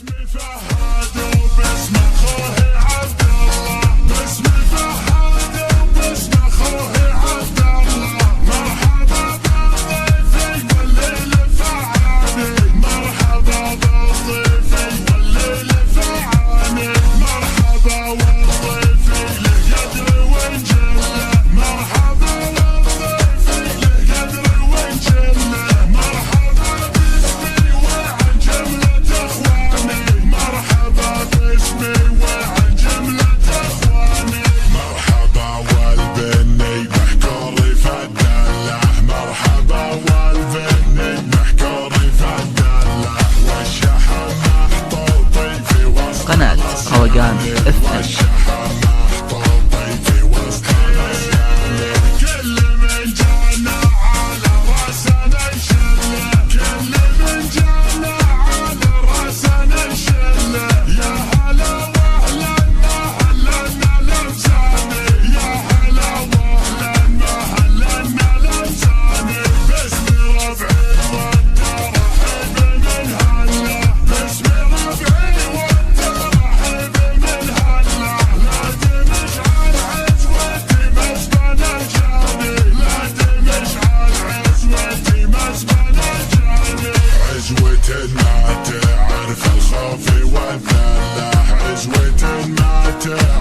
اسمي فهد وباسم اخوه عبد الله، باسمي فهد وباسم اخوه عبد الله، مرحبا بالضيف والليل فعاني، مرحبا بالضيف والليل فعاني، مرحبا والضيف له قدر وانجله، مرحبا والضيف له قدر وانجله، مرحبا باسمي وعن جملة اخواني، مرحبا باسمي وعن جملة اخواني، مرحبا والبني محكوري فدله، مرحبا والبني محكوري فدله، والشحن محطوطي في وسط قناة روقان FM. والشحن محطوطي في وسط كل من جانا على راسنا نشله، كل من جانا على راسنا نشله، يا هلا واهلا مهلا لمساني، يا هلا واهلا مهلا لمساني، باسم ربعي والترحيب من هلا، باسم ربعي والترحيب من هلا، لا تمش على عزوتي مسبن الجاني، لا تمش على عزوتي مسبن الجاني، عزوة ما تعرف الخوف والذلة، عزوة ما تعرف